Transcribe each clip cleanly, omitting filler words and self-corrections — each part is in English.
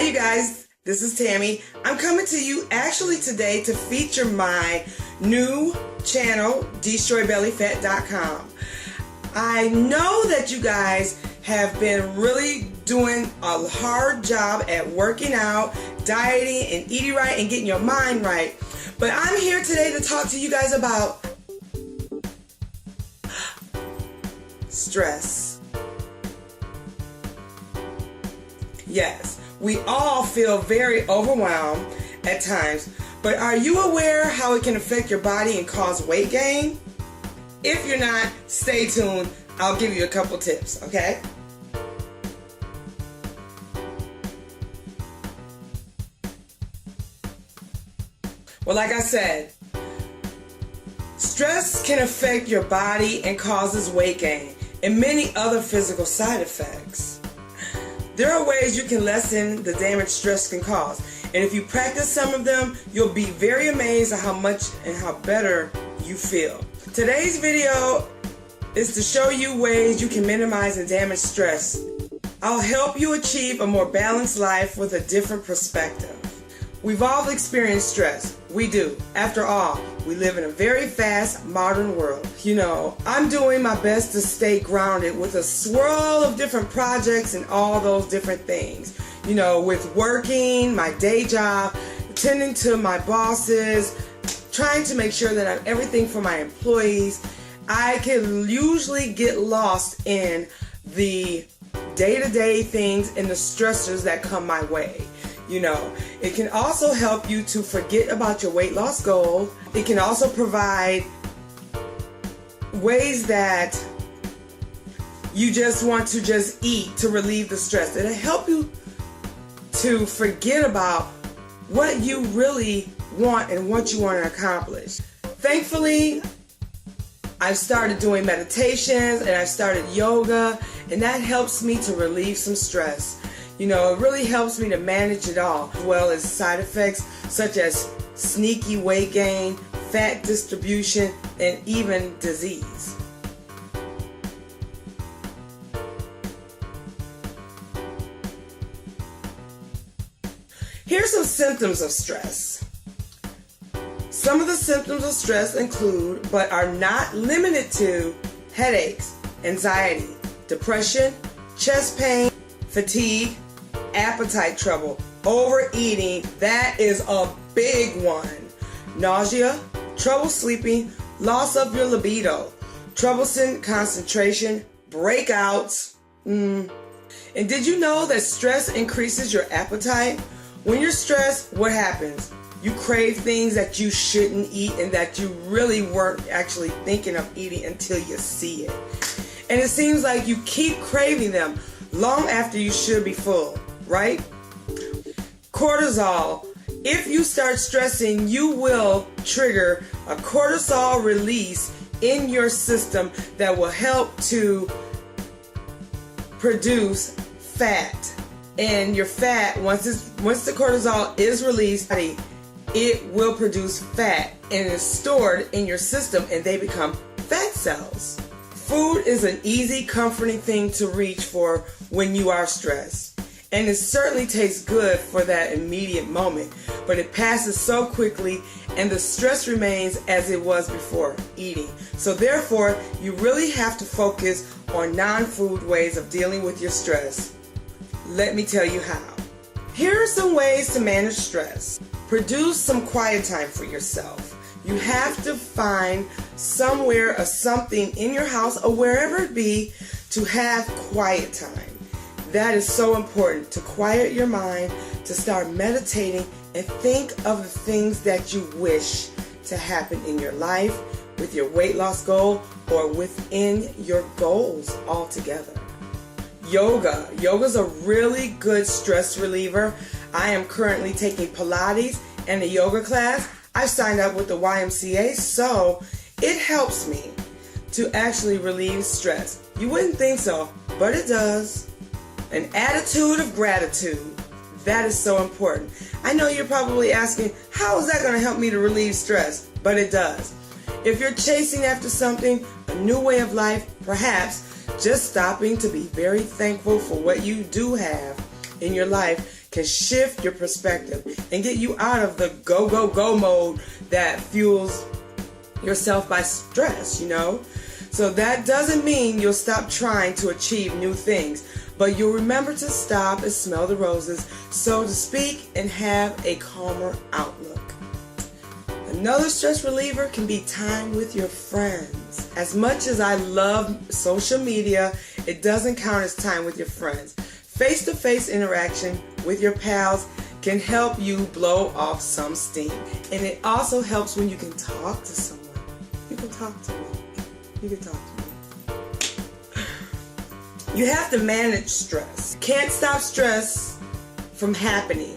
you guys, this is Tammy. I'm coming to you actually today to feature my new channel, DestroyBellyFat.com. I know that you guys have been really doing a hard job at working out, dieting, and eating right and getting your mind right. But I'm here today to talk to you guys about stress. Yes, we all feel very overwhelmed at times, but are you aware how it can affect your body and cause weight gain? If you're not, stay tuned. I'll give you a couple tips, okay? Well, like I said, stress can affect your body and causes weight gain and many other physical side effects. There are ways you can lessen the damage stress can cause, and if you practice some of them, you'll be very amazed at how much and how better you feel. Today's video is to show you ways you can minimize and damage stress. I'll help you achieve a more balanced life with a different perspective. We've all experienced stress. We do. After all, we live in a very fast, modern world. You know, I'm doing my best to stay grounded with a swirl of different projects and all those different things. You know, with working, my day job, attending to my bosses, trying to make sure that I'm everything for my employees. I can usually get lost in the day-to-day things and the stressors that come my way. You know, it can also help you to forget about your weight loss goal. It can also provide ways that you just want to just eat to relieve the stress. It'll help you to forget about what you really want and what you want to accomplish. Thankfully, I've started doing meditations and I've started yoga, and that helps me to relieve some stress. You know, it really helps me to manage it all, as well as side effects such as sneaky weight gain, fat distribution, and even disease. Here's some symptoms of stress. Some of the symptoms of stress include, but are not limited to, headaches, anxiety, depression, chest pain, fatigue, appetite trouble, overeating, that is a big one, nausea, trouble sleeping, loss of your libido, troublesome concentration, breakouts. And did you know that stress increases your appetite? When you're stressed, what happens? You crave things that you shouldn't eat and that you really weren't actually thinking of eating until you see it. And it seems like you keep craving them long after you should be full, right? Cortisol. If you start stressing, you will trigger a cortisol release in your system that will help to produce fat. And your fat, once the cortisol is released, it will produce fat and is stored in your system, and they become fat cells. Food is an easy, comforting thing to reach for when you are stressed. And it certainly tastes good for that immediate moment, but it passes so quickly and the stress remains as it was before eating. So therefore, you really have to focus on non-food ways of dealing with your stress. Let me tell you how. Here are some ways to manage stress. Produce some quiet time for yourself. You have to find somewhere or something in your house or wherever it be to have quiet time. That is so important, to quiet your mind, to start meditating and think of the things that you wish to happen in your life, with your weight loss goal, or within your goals altogether. Yoga. Yoga's a really good stress reliever. I am currently taking Pilates and a yoga class. I've signed up with the YMCA, so it helps me to actually relieve stress. You wouldn't think so, but it does. An attitude of gratitude. That is so important. I know you're probably asking, how is that going to help me to relieve stress? But it does. If you're chasing after something, a new way of life, perhaps just stopping to be very thankful for what you do have in your life can shift your perspective and get you out of the go, go, go mode that fuels yourself by stress, you know? So that doesn't mean you'll stop trying to achieve new things, but you'll remember to stop and smell the roses, so to speak, and have a calmer outlook. Another stress reliever can be time with your friends. As much as I love social media, it doesn't count as time with your friends. Face-to-face interaction with your pals can help you blow off some steam. And it also helps when you can talk to someone. You can talk to me. You can talk to me. You have to manage stress. You can't stop stress from happening.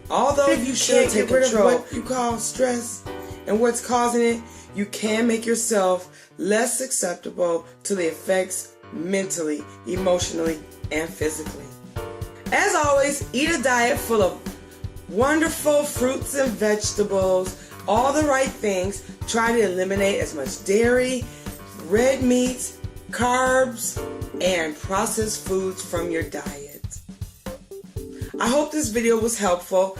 Although you should take rid of what you call stress and what's causing it, you can make yourself less susceptible to the effects mentally, emotionally, and physically. As always, eat a diet full of wonderful fruits and vegetables, all the right things. Try to eliminate as much dairy, red meats, carbs, and processed foods from your diet. I hope this video was helpful.